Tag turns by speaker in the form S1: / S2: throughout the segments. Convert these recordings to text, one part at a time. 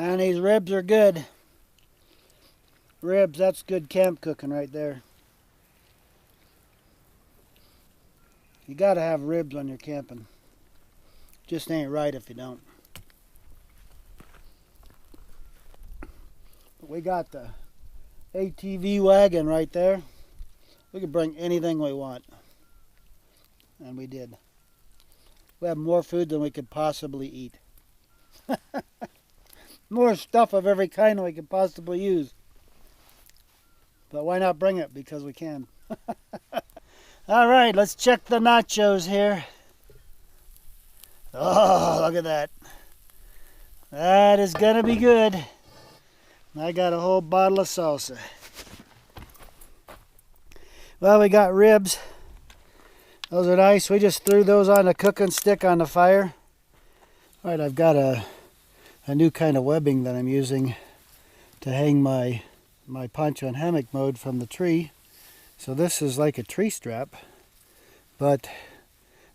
S1: And these ribs are good. Ribs, that's good camp cooking right there. You gotta have ribs when you're camping. Just ain't right if you don't. But we got the ATV wagon right there. We can bring anything we want. And we did. We have more food than we could possibly eat. More stuff of every kind we could possibly use. But why not bring it? Because we can. All right, let's check the nachos here. Oh, look at that. That is gonna be good. I got a whole bottle of salsa. Well, we got ribs. Those are nice. We just threw those on a cooking stick on the fire. All right, I've got a new kind of webbing that I'm using to hang my poncho and hammock mode from the tree. So this is like a tree strap, but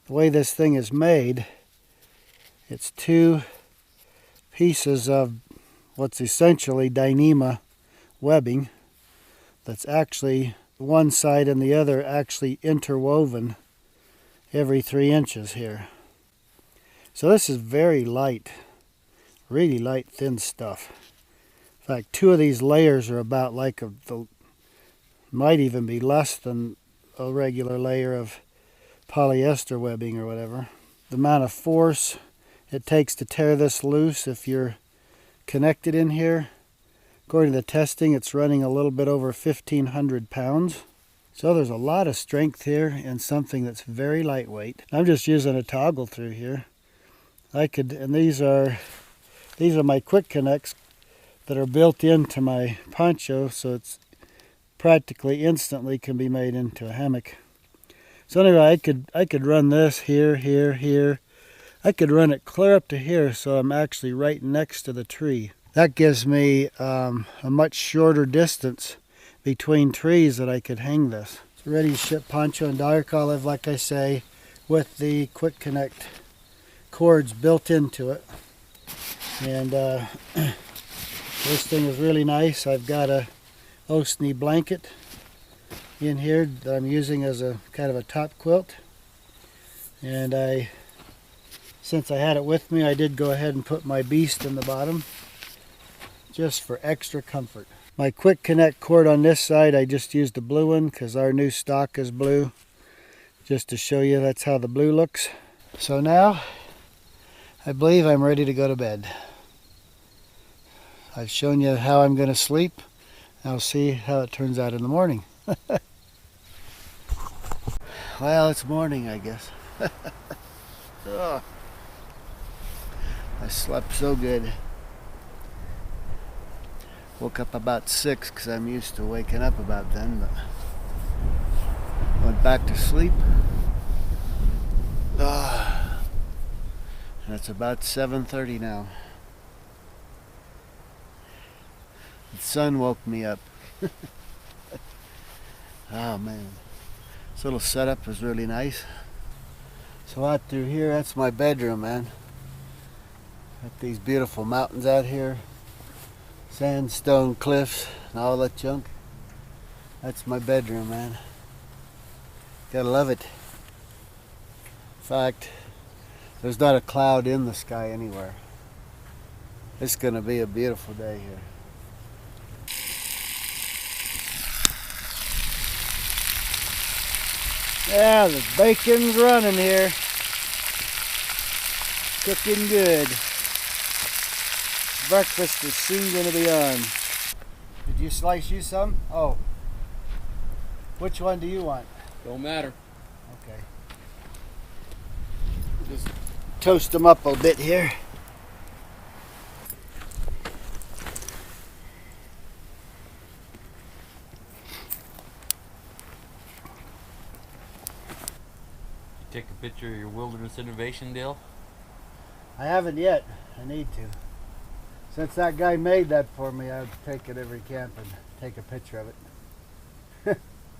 S1: the way this thing is made, it's two pieces of what's essentially Dyneema webbing that's actually one side and the other actually interwoven every 3 inches here. So this is very light, really light, thin stuff. In fact, 2 of these layers are about like might even be less than a regular layer of polyester webbing or whatever. The amount of force it takes to tear this loose if you're connected in here, according to the testing, it's running a little bit over 1,500 pounds. So there's a lot of strength here in something that's very lightweight. I'm just using a toggle through here. And these are my quick connects that are built into my poncho, so it's practically instantly can be made into a hammock. So anyway, I could run this here, here, here. I could run it clear up to here, so I'm actually right next to the tree. That gives me a much shorter distance between trees that I could hang this. It's ready to ship poncho and dark olive, like I say, with the quick connect cords built into it. And this thing is really nice. I've got a Osney blanket in here that I'm using as a kind of a top quilt. And since I had it with me, I did go ahead and put my beast in the bottom just for extra comfort. My quick connect cord on this side, I just used the blue one because our new stock is blue. Just to show you that's how the blue looks. So now, I believe I'm ready to go to bed. I've shown you how I'm going to sleep. I'll see how it turns out in the morning. Well, it's morning, I guess. Oh, I slept so good. Woke up about 6 because I'm used to waking up about then, but went back to sleep. And it's about 7:30 now. The sun woke me up. Oh man, this little setup is really nice. So out through here, that's my bedroom, man. Got these beautiful mountains out here, sandstone cliffs and all that junk. That's my bedroom, man. Gotta love it. In fact, there's not a cloud in the sky anywhere. It's gonna be a beautiful day here. Yeah, the bacon's running here. Cooking good. Breakfast is soon going to be on. Did you slice you some? Oh. Which one do you want?
S2: Don't matter.
S1: Okay. Just toast them up a bit here.
S2: Take a picture of your wilderness innovation deal?
S1: I haven't yet. I need to. Since that guy made that for me, I would take it every camp and take a picture of it.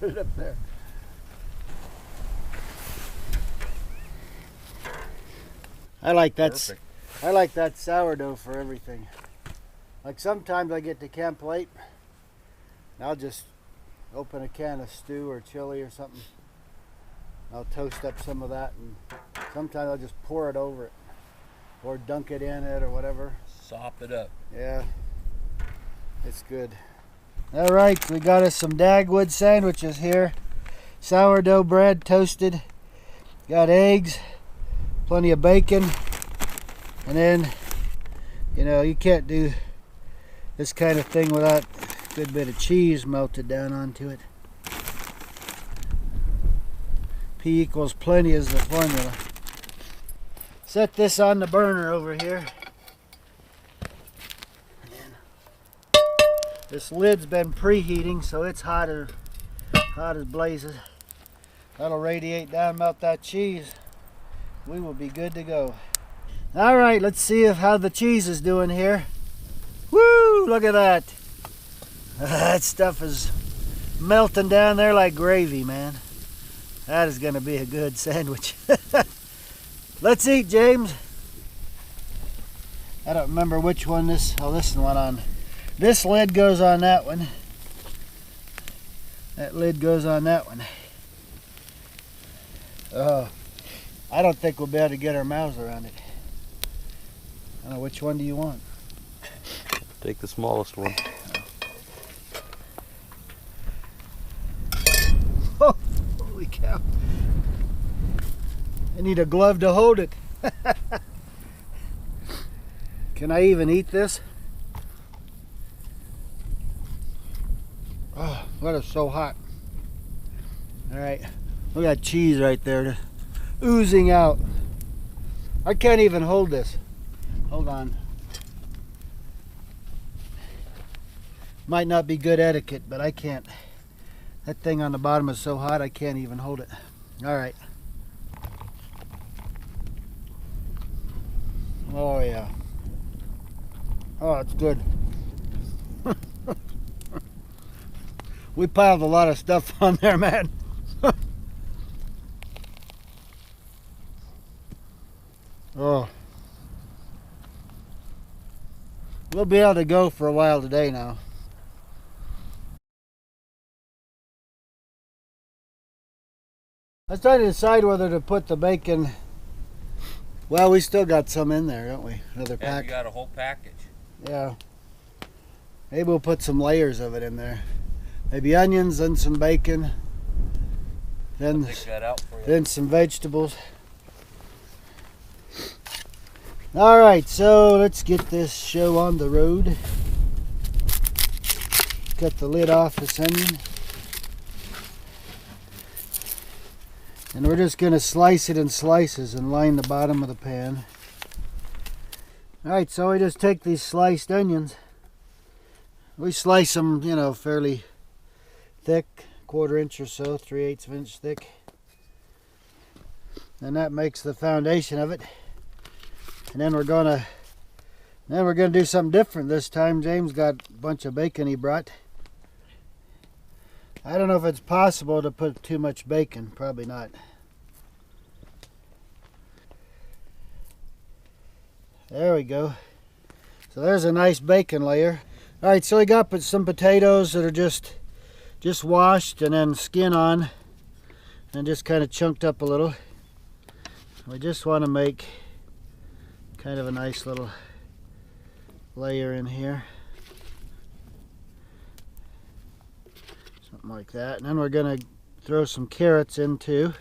S1: Put it up there. I like that.
S2: Perfect.
S1: I like that sourdough for everything. Like sometimes I get to camp late, and I'll just open a can of stew or chili or something. I'll toast up some of that, and sometimes I'll just pour it over it or dunk it in it or whatever.
S2: Sop it up.
S1: Yeah, it's good. All right, we got us some Dagwood sandwiches here. Sourdough bread, toasted. Got eggs, plenty of bacon, and then, you know, you can't do this kind of thing without a good bit of cheese melted down onto it. P equals plenty is the formula. Set this on the burner over here. This lid's been preheating, so it's hot as blazes. That'll radiate down, melt that cheese. We will be good to go. All right, let's see how the cheese is doing here. Woo, look at that. That stuff is melting down there like gravy, man. That is gonna be a good sandwich. Let's eat, James. I don't remember which one this one on. This lid goes on that one. That lid goes on that one. Oh, I don't think we'll be able to get our mouths around it. I don't know, which one do you want?
S2: Take the smallest one.
S1: Oh, holy cow. I need a glove to hold it. Can I even eat this? Oh, that is so hot. All right, look at that cheese right there, oozing out. I can't even hold this. Hold on. Might not be good etiquette, but I can't. That thing on the bottom is so hot I can't even hold it. All right. Oh yeah. Oh, it's good. We piled a lot of stuff on there, man. Oh. We'll be able to go for a while today now. I was trying to decide whether to put the bacon. Well, we still got some in there, don't we? Another pack.
S2: You got a whole package.
S1: Yeah. Maybe we'll put some layers of it in there. Maybe onions, then some bacon, then some vegetables. All right, so let's get this show on the road. Cut the lid off this onion. And we're just going to slice it in slices and line the bottom of the pan. All right, so we just take these sliced onions. We slice them, you know, fairly thick, 1/4 inch or so, 3/8 inch thick. And that makes the foundation of it. And then we're gonna do something different this time. James got a bunch of bacon he brought. I don't know if it's possible to put too much bacon, probably not. There we go. So there's a nice bacon layer. All right, so we got some potatoes that are just washed and then skin on and just kind of chunked up a little. We just want to make kind of a nice little layer in here. Something like that. And then we're going to throw some carrots in too.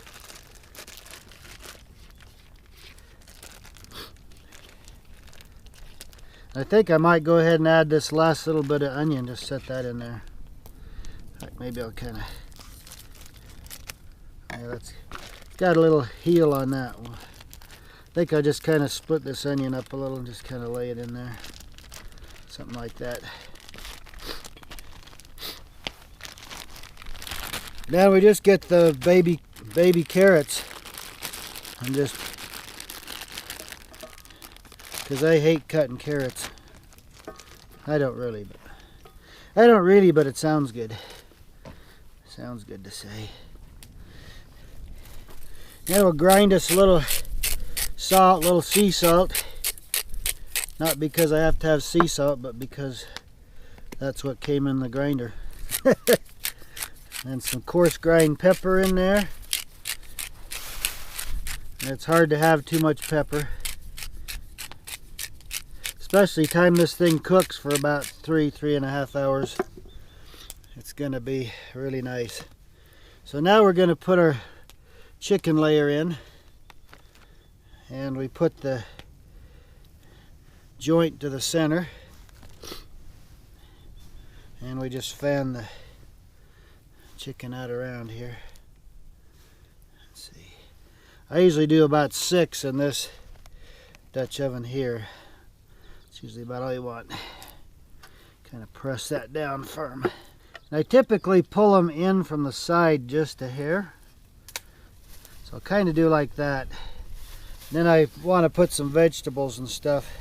S1: I think I might go ahead and add this last little bit of onion, just set that in there. Maybe I'll kind of, yeah, that's got a little heel on that one. I think I'll just kind of split this onion up a little and just kind of lay it in there. Something like that. Now we just get the baby carrots and just, because I hate cutting carrots. I don't really, but it sounds good. Sounds good to say. Now we'll grind us a little salt, little sea salt. Not because I have to have sea salt, but because that's what came in the grinder. And some coarse grind pepper in there. And it's hard to have too much pepper. Especially time this thing cooks for about 3.5 hours. It's gonna be really nice. So now we're gonna put our chicken layer in. And we put the joint to the center. And we just fan the chicken out around here. Let's see. I usually do about 6 in this Dutch oven here. It's usually about all you want. Kind of press that down firm. And I typically pull them in from the side just a hair. So I'll kind of do like that. And then I want to put some vegetables and stuff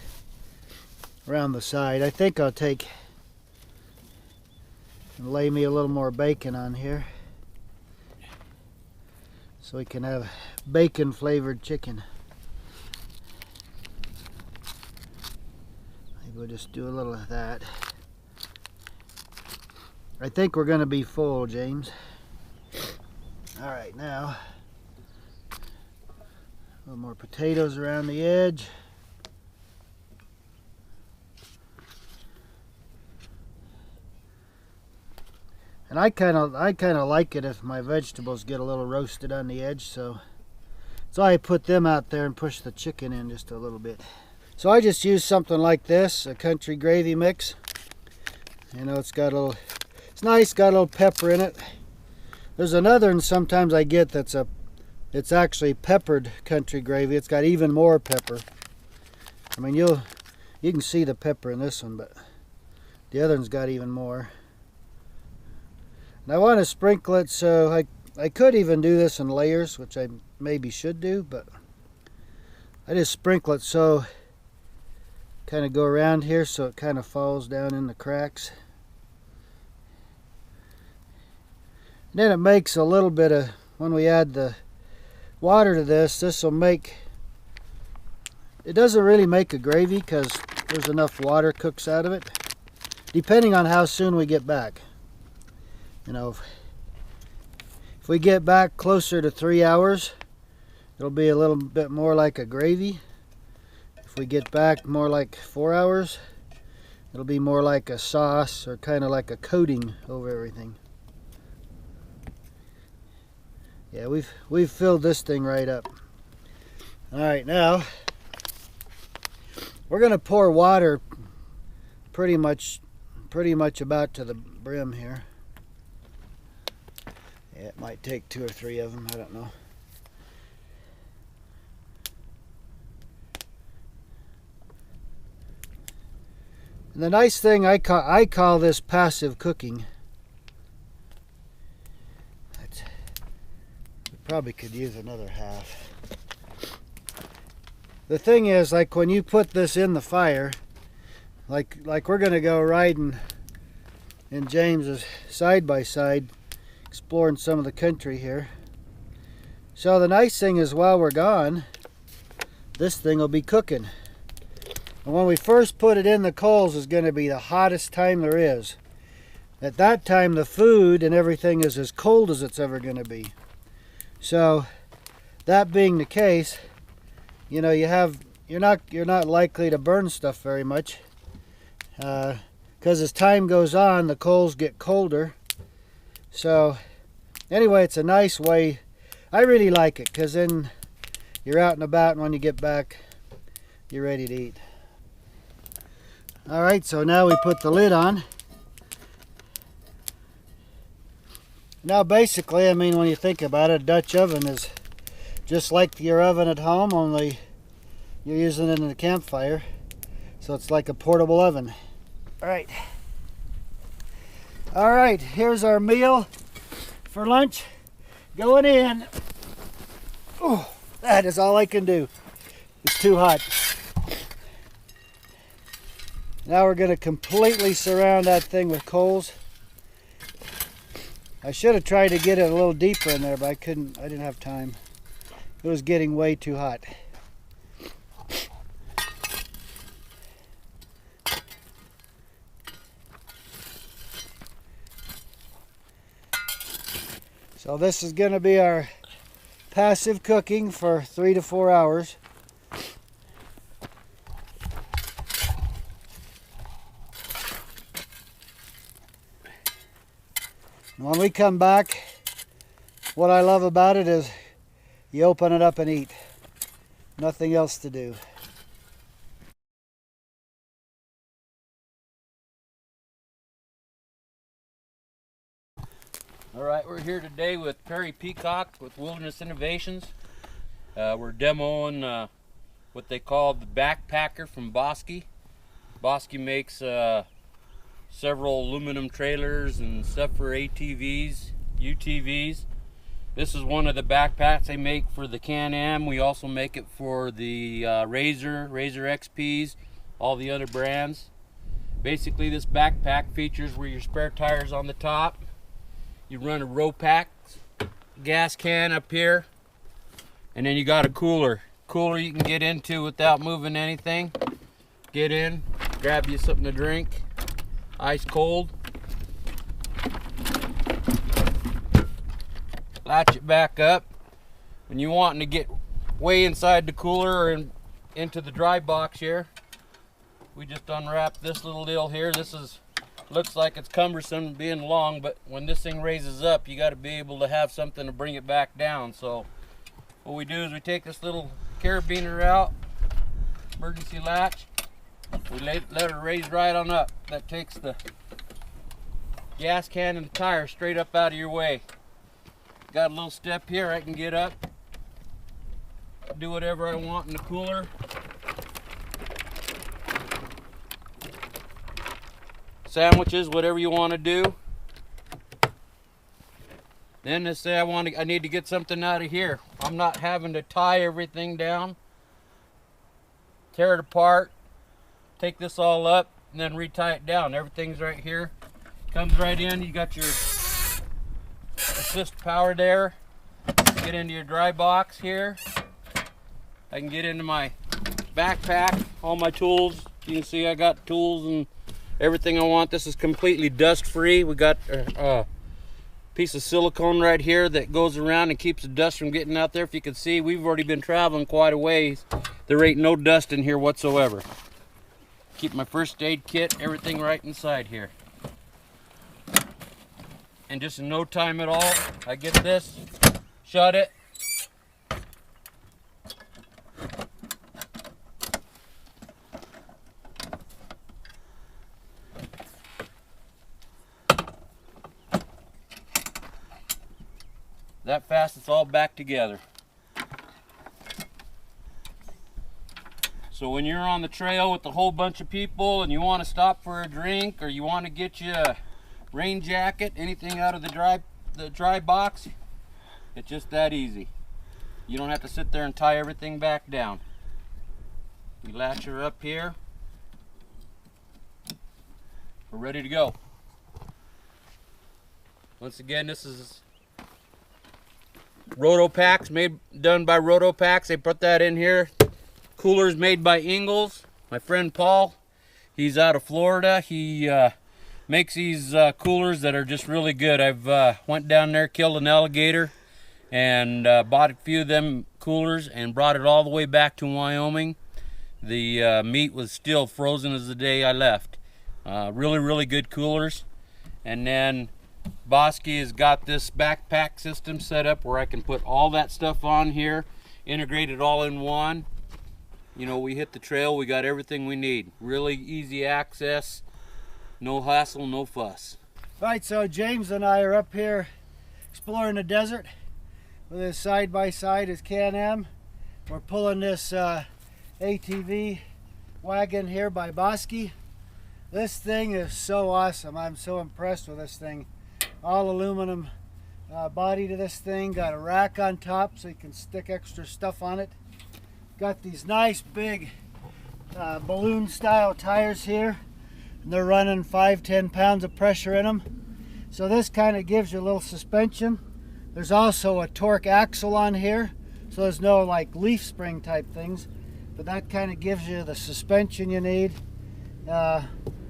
S1: around the side. I think I'll take and lay me a little more bacon on here so we can have bacon flavored chicken. Maybe we'll just do a little of that. I think we're going to be full, James. All right, now a little more potatoes around the edge. And I kind of like it if my vegetables get a little roasted on the edge, so I put them out there and push the chicken in just a little bit. So I just use something like this, a country gravy mix. You know, it's nice, got a little pepper in it. There's another one sometimes I get it's actually peppered country gravy. It's got even more pepper. I mean, you can see the pepper in this one, but the other one's got even more. And I want to sprinkle it, so I could even do this in layers, which I maybe should do, but I just sprinkle it so kind of go around here so it kind of falls down in the cracks. And then it makes a little bit of, when we add the water to this will make, it doesn't really make a gravy because there's enough water cooks out of it, depending on how soon we get back. You know, if we get back closer to 3 hours, it'll be a little bit more like a gravy. If we get back more like 4 hours, it'll be more like a sauce or kind of like a coating over everything. Yeah, we've filled this thing right up. All right, now we're gonna pour water pretty much about to the brim here. Yeah, it might take 2 or 3 of them, I don't know. And the nice thing, I call this passive cooking. We probably could use another half. The thing is, like when you put this in the fire, like we're gonna go riding in James's side by side, exploring some of the country here. So the nice thing is, while we're gone, this thing will be cooking. And when we first put it in the coals is going to be the hottest time there is. At that time the food and everything is as cold as it's ever going to be. So that being the case, you know, you're not likely to burn stuff very much, because as time goes on the coals get colder. So anyway, it's a nice way. I really like it because then you're out and about, and when you get back you're ready to eat. Alright, so now we put the lid on. Now basically, I mean, when you think about it, a Dutch oven is just like your oven at home, only you're using it in a campfire. So it's like a portable oven. Alright. Alright, here's our meal for lunch. Going in. Oh, that is all I can do. It's too hot. Now we're going to completely surround that thing with coals. I should have tried to get it a little deeper in there, but I didn't have time. It was getting way too hot. So this is going to be our passive cooking for 3 to 4 hours. When we come back, what I love about it is you open it up and eat. Nothing else to do.
S2: Alright, we're here today with Perry Peacock with Wilderness Innovations. We're demoing what they call the Backpacker from Bosky. Bosky makes several aluminum trailers and stuff for ATVs, UTVs. This is one of the backpacks they make for the Can-Am. We also make it for the Razor XPs, all the other brands. Basically, this backpack features where your spare tires on the top. You run a Ropack gas can up here, and then you got a cooler you can get into without moving anything. Get in, grab you something to drink, ice cold, latch it back up. When you wanting to get way inside the cooler or into the dry box here, we just unwrap this little deal here. This is looks like it's cumbersome being long, but when this thing raises up, you got to be able to have something to bring it back down. So what we do is we take this little carabiner out, emergency latch, we let it raise right on up. That takes the gas can and the tire straight up out of your way. Got a little step here, I can get up, do whatever I want in the cooler. Sandwiches, whatever you want to do. Then they say I need to get something out of here. I'm not having to tie everything down, tear it apart, take this all up, and then retie it down. Everything's right here. Comes right in. You got your assist power there. Get into your dry box here. I can get into my backpack, all my tools. You can see I got tools and everything I want. This is completely dust free. We got a piece of silicone right here that goes around and keeps the dust from getting out there. If you can see, we've already been traveling quite a ways. There ain't no dust in here whatsoever. Keep my first aid kit, everything right inside here. And just in no time at all, I get this, shut it, that fast, it's all back together. So when you're on the trail with a whole bunch of people and you want to stop for a drink, or you want to get you a rain jacket, anything out of the dry box, it's just that easy. You don't have to sit there and tie everything back down. You latch her up here. We're ready to go. Once again, this is Rotopacks, done by Rotopacks. They put that in here. Coolers made by Ingalls. My friend Paul, he's out of Florida. He makes these coolers that are just really good. I've went down there, killed an alligator, and bought a few of them coolers and brought it all the way back to Wyoming. The meat was still frozen as the day I left. Really good coolers. And then Bosky has got this backpack system set up where I can put all that stuff on here, integrate it all in one. You know, we hit the trail, we got everything we need. Really easy access, no hassle, no fuss.
S1: Right, so James and I are up here exploring the desert with his side-by-side, his Can-Am. We're pulling this ATV wagon here by Bosky. This thing is so awesome. I'm so impressed with this thing. All aluminum body to this thing. Got a rack on top so you can stick extra stuff on it. Got these nice big balloon style tires here. And they're running 5-10 pounds of pressure in them. So this kind of gives you a little suspension. There's also a torque axle on here. So there's no like leaf spring type things. But that kind of gives you the suspension you need.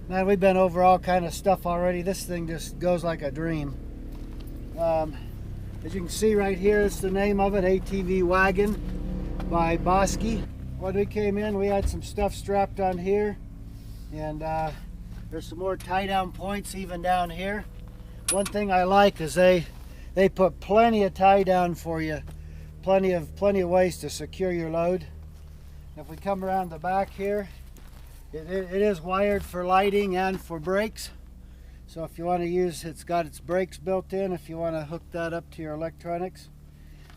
S1: Man, we've been over all kind of stuff already. This thing just goes like a dream. As you can see right here, it's the name of it, ATV Wagon by Bosky. When we came in, we had some stuff strapped on here, and there's some more tie down points even down here. One thing I like is they put plenty of tie down for you, plenty of ways to secure your load. If we come around the back here, it is wired for lighting and for brakes. So if you want to use, it's got its brakes built in if you want to hook that up to your electronics.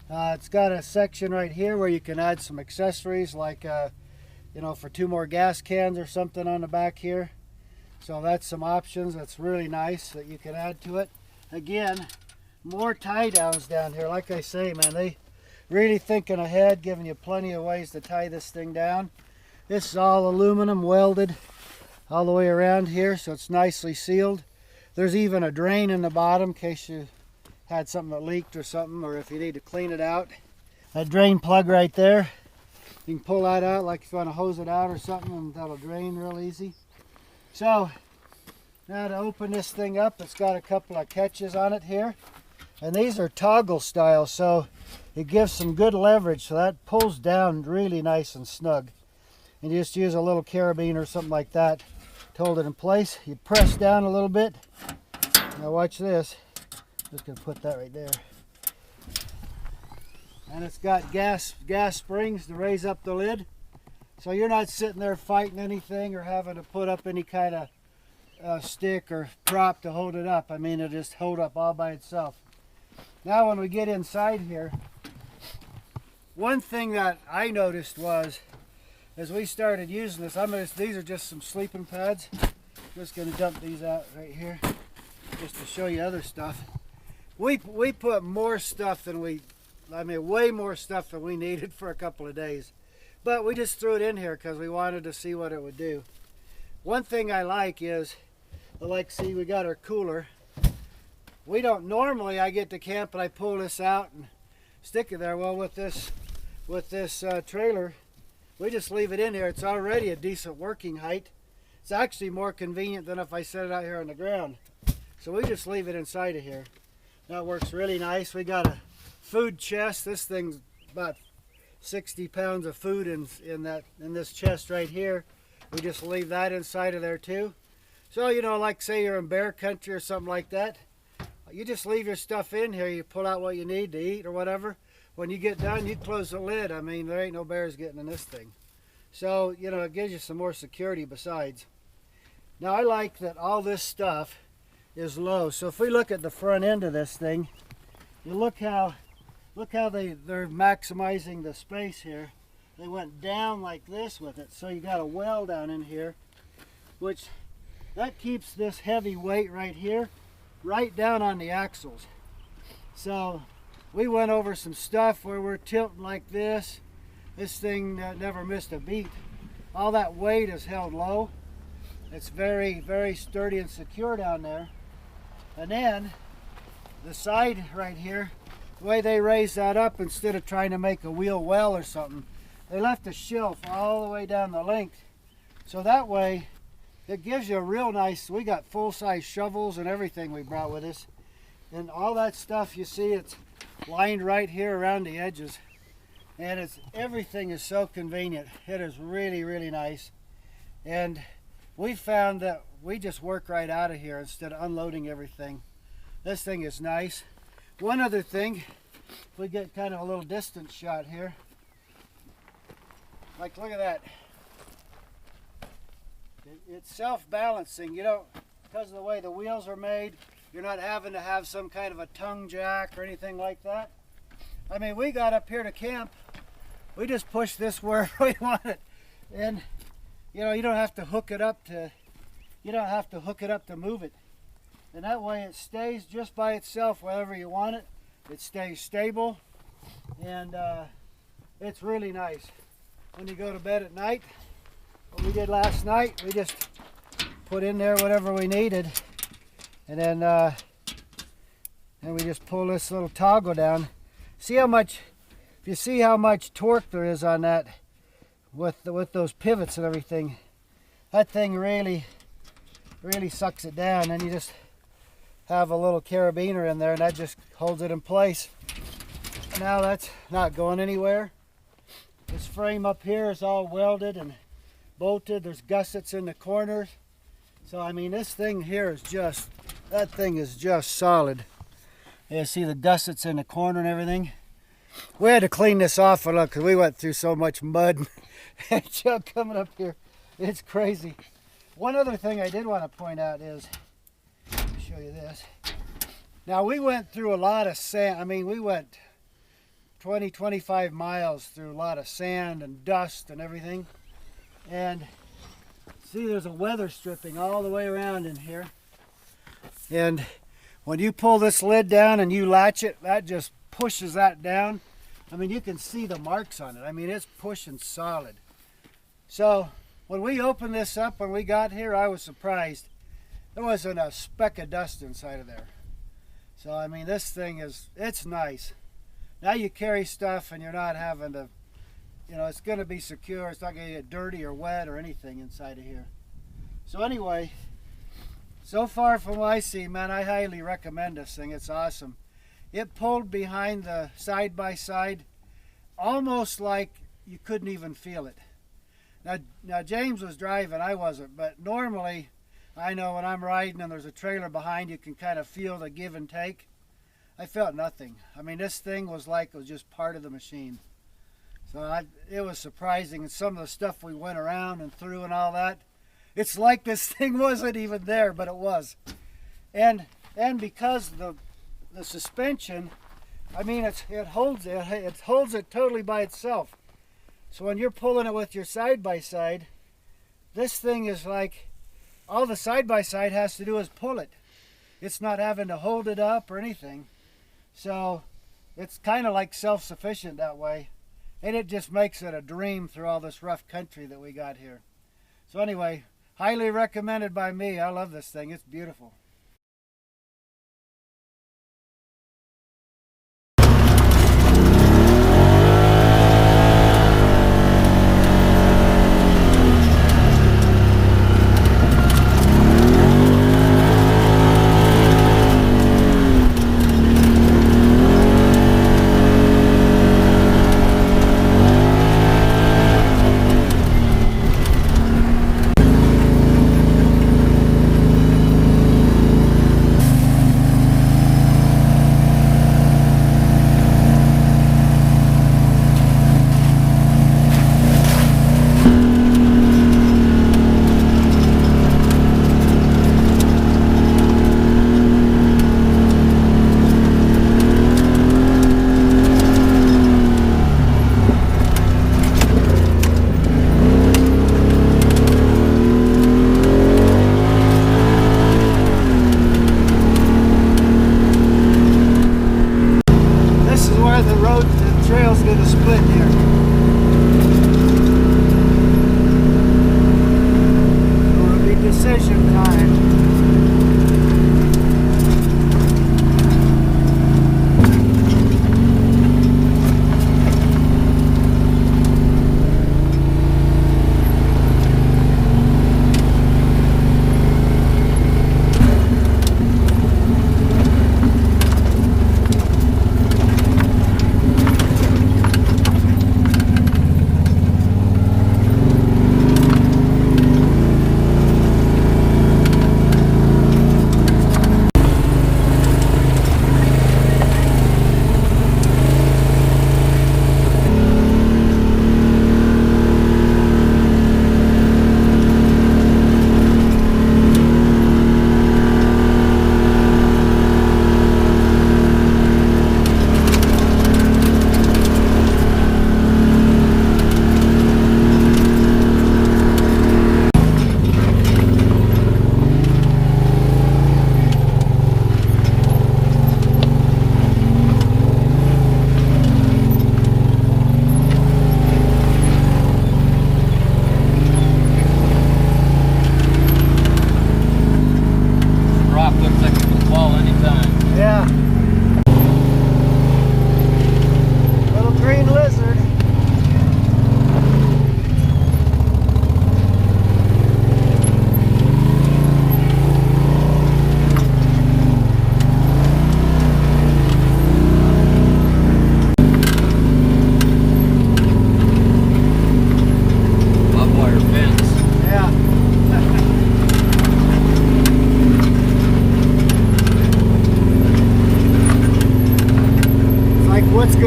S1: It's got a section right here where you can add some accessories like, you know, for 2 more gas cans or something on the back here. So that's some options that's really nice that you can add to it. Again, more tie downs down here. Like I say, man, they really thinking ahead, giving you plenty of ways to tie this thing down. This is all aluminum welded all the way around here, so it's nicely sealed. There's even a drain in the bottom in case you had something that leaked or something, or if you need to clean it out. That drain plug right there, you can pull that out like if you want to hose it out or something, and that'll drain real easy. So now to open this thing up, it's got a couple of catches on it here, and these are toggle style, so it gives some good leverage, so that pulls down really nice and snug. And you just use a little carabiner or something like that to hold it in place. You press down a little bit. Now watch this. Just gonna put that right there. And it's got gas springs to raise up the lid. So you're not sitting there fighting anything or having to put up any kind of stick or prop to hold it up. I mean, it'll just hold up all by itself. Now when we get inside here, one thing that I noticed was, as we started using this, these are just some sleeping pads. I'm just going to dump these out right here just to show you other stuff. We put more stuff than way more stuff than we needed for a couple of days. But we just threw it in here because we wanted to see what it would do. One thing I like is, see, we got our cooler. We don't normally, I get to camp and I pull this out and stick it there. Well, with this trailer, we just leave it in here. It's already a decent working height. It's actually more convenient than if I set it out here on the ground. So we just leave it inside of here. That works really nice. We got a food chest. This thing's about 60 pounds of food in this chest right here. We just leave that inside of there too. So, you know, like say you're in bear country or something like that, you just leave your stuff in here. You pull out what you need to eat or whatever. When you get done, you close the lid. I mean, there ain't no bears getting in this thing. So, you know, it gives you some more security besides. Now, I like that all this stuff is low. So if we look at the front end of this thing, you look how they're maximizing the space here. They went down like this with it. So you got a well down in here, which that keeps this heavy weight right here, right down on the axles. So we went over some stuff where we're tilting like this. This thing never missed a beat. All that weight is held low. It's very, very sturdy and secure down there. And then the side right here, the way they raised that up, instead of trying to make a wheel well or something, they left a shelf all the way down the length. So that way, it gives you a real nice, we got full-size shovels and everything we brought with us. And all that stuff, you see, it's lined right here around the edges. And everything is so convenient. It is really, really nice. And we found that we just work right out of here instead of unloading everything. This thing is nice. One other thing, if we get kind of a little distance shot here, like look at that. It's self-balancing. You don't, because of the way the wheels are made, you're not having to have some kind of a tongue jack or anything like that. I mean, we got up here to camp, we just push this wherever we want it. And you know, you don't have to hook it up to move it. And that way it stays just by itself wherever you want it. It stays stable, and it's really nice. When you go to bed at night, what we did last night, we just put in there whatever we needed, and then we just pull this little toggle down. See how much, if you see how much torque there is on that with those pivots and everything, that thing really sucks it down. And you just have a little carabiner in there, and that just holds it in place. now that's not going anywhere. This frame up here is all welded and bolted. There's gussets in the corners. So I mean, this thing here is just, that thing is just solid. You see the gussets in the corner and everything. We had to clean this off a lot because we went through so much mud and junk coming up here. It's crazy. One other thing I did want to point out is, let me show you this. Now we went through a lot of sand. I mean, we went 20, 25 miles through a lot of sand and dust and everything. And see, there's a weather stripping all the way around in here. And when you pull this lid down and you latch it, that just pushes that down. I mean, you can see the marks on it. I mean, it's pushing solid. So when we opened this up, when we got here, I was surprised. There wasn't a speck of dust inside of there. So I mean, this thing is, it's nice. Now you carry stuff and you're not having to, you know, it's going to be secure. It's not going to get dirty or wet or anything inside of here. So anyway, so far from what I see, man, I highly recommend this thing. It's awesome. It pulled behind the side-by-side almost like you couldn't even feel it. Now James was driving, I wasn't, but normally I know when I'm riding and there's a trailer behind, you can kind of feel the give and take. I felt nothing. I mean, this thing was like it was just part of the machine. So it was surprising. And some of the stuff we went around and through and all that, it's like this thing wasn't even there, but it was. And because the suspension, I mean, it holds it totally by itself. So when you're pulling it with your side-by-side, this thing is like, all the side-by-side has to do is pull it. It's not having to hold it up or anything. So it's kind of like self-sufficient that way. And it just makes it a dream through all this rough country that we got here. So anyway, highly recommended by me. I love this thing. It's beautiful.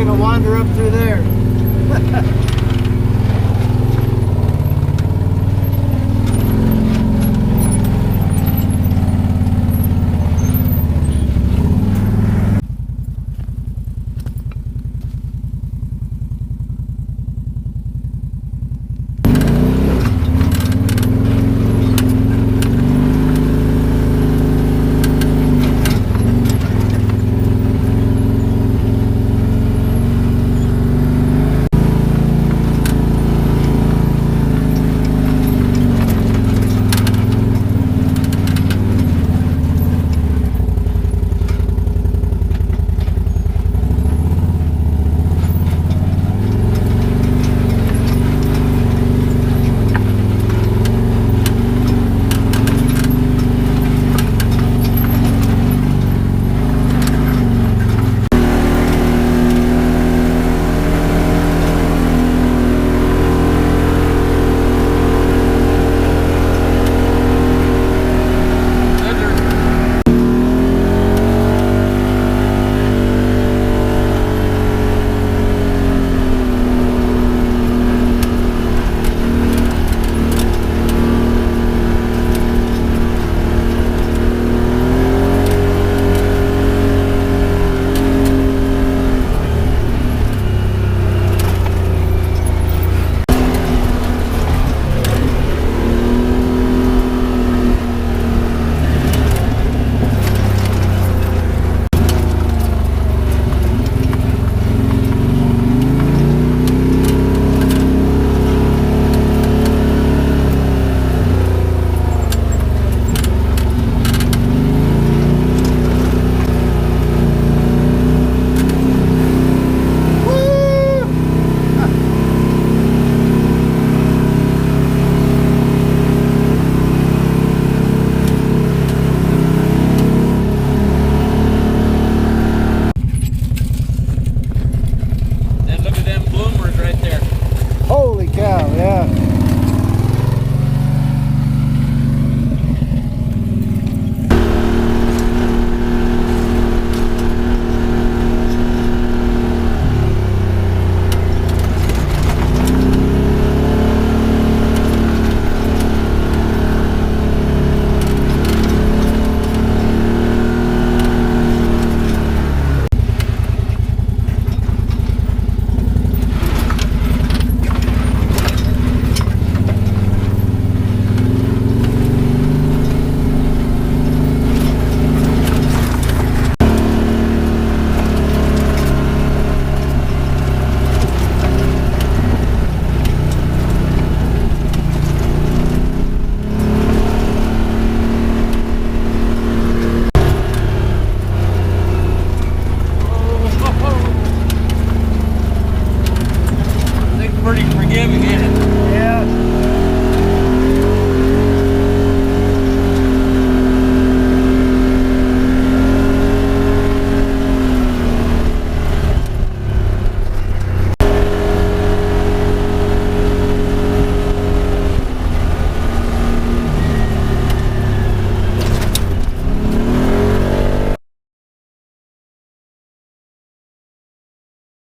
S1: gonna wander up through there.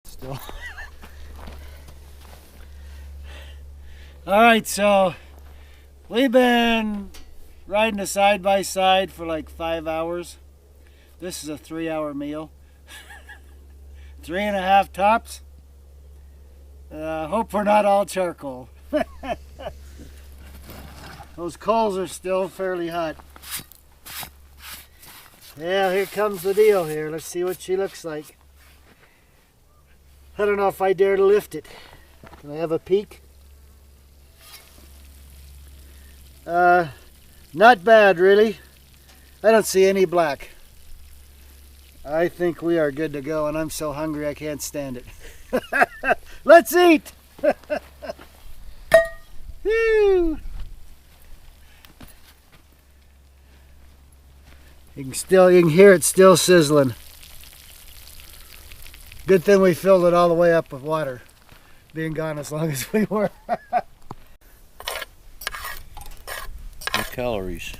S1: Still. All right, so we've been riding a side-by-side for like 5 hours. This is a 3-hour meal. 3.5 tops. Hope we're not all charcoal. Those coals are still fairly hot. Yeah, here comes the deal here. Let's see what she looks like. I don't know if I dare to lift it. Can I have a peek? Not bad, really. I don't see any black. I think we are good to go, and I'm so hungry I can't stand it. Let's eat! Whew. You can hear it still sizzling. Good thing we filled it all the way up with water, being gone as long as we were.
S2: No calories.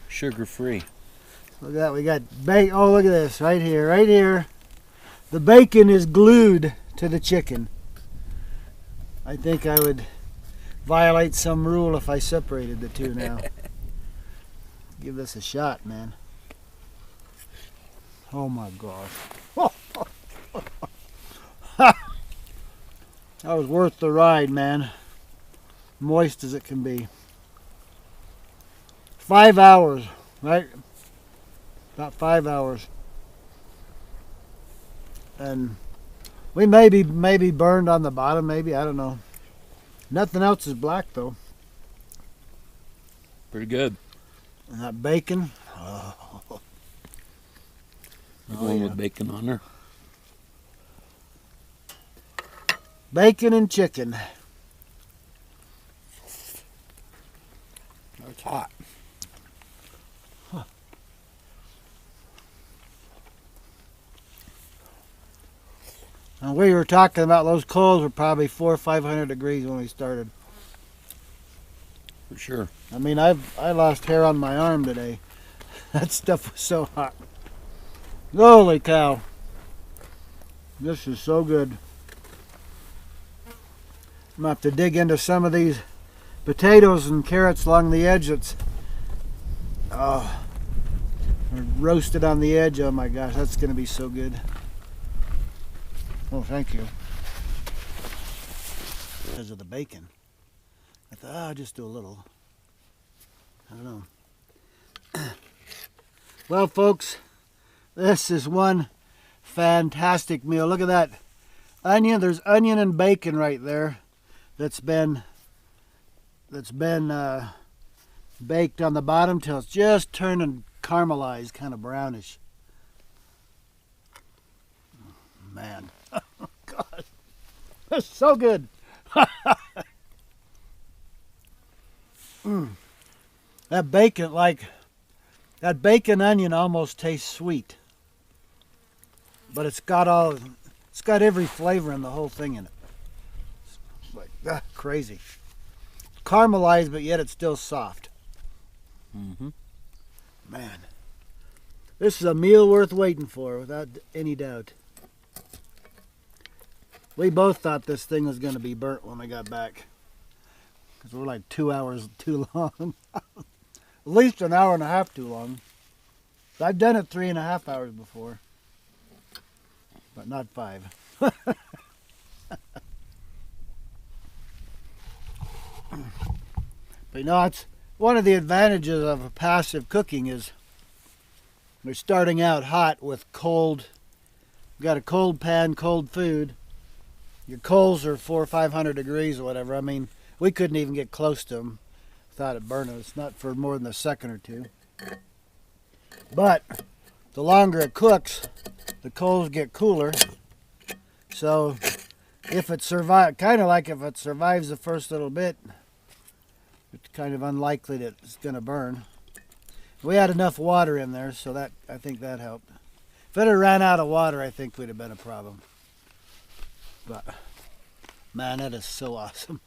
S2: Sugar free.
S1: Look at that, we got bacon. Oh, look at this, right here, right here. The bacon is glued to the chicken. I think I would violate some rule if I separated the two now. Give this a shot, man. Oh my gosh. That was worth the ride, man. Moist as it can be. 5 hours, right? About 5 hours. And we maybe burned on the bottom, maybe, I don't know. Nothing else is black though.
S2: Pretty good.
S1: And that bacon.
S2: Going with bacon on there.
S1: Bacon and chicken.
S2: It's hot.
S1: And we were talking about those coals were probably 400 or 500 degrees when we started.
S2: For sure.
S1: I mean, I lost hair on my arm today. That stuff was so hot. Holy cow. This is so good. I'm going to have to dig into some of these potatoes and carrots along the edge. It's roasted on the edge. Oh my gosh, that's going to be so good. Oh, thank you. Because of the bacon. I thought, I'll just do a little. I don't know. Well, folks, this is one fantastic meal. Look at that onion. There's onion and bacon right there that's been baked on the bottom till it's just turning caramelized, kind of brownish. Man, God, that's so good. That bacon, that bacon onion almost tastes sweet, but it's got every flavor in the whole thing in it. It's like crazy, caramelized, but yet it's still soft.
S2: Mm-hmm.
S1: Man, this is a meal worth waiting for, without any doubt. We both thought this thing was going to be burnt when we got back, because we're like 2 hours too long. At least an hour and a half too long. I've done it 3.5 hours before, but not 5. But you know, it's one of the advantages of passive cooking is we're starting out hot with cold. You got a cold pan, cold food. Your coals are 400 or 500 degrees or whatever. I mean, we couldn't even get close to them without it burning us. Not for more than a second or two. But the longer it cooks, the coals get cooler. So if it survives, kind of like if it survives the first little bit, it's kind of unlikely that it's going to burn. We had enough water in there, so that I think that helped. If it had ran out of water, I think we'd have been a problem. But man, that is so awesome.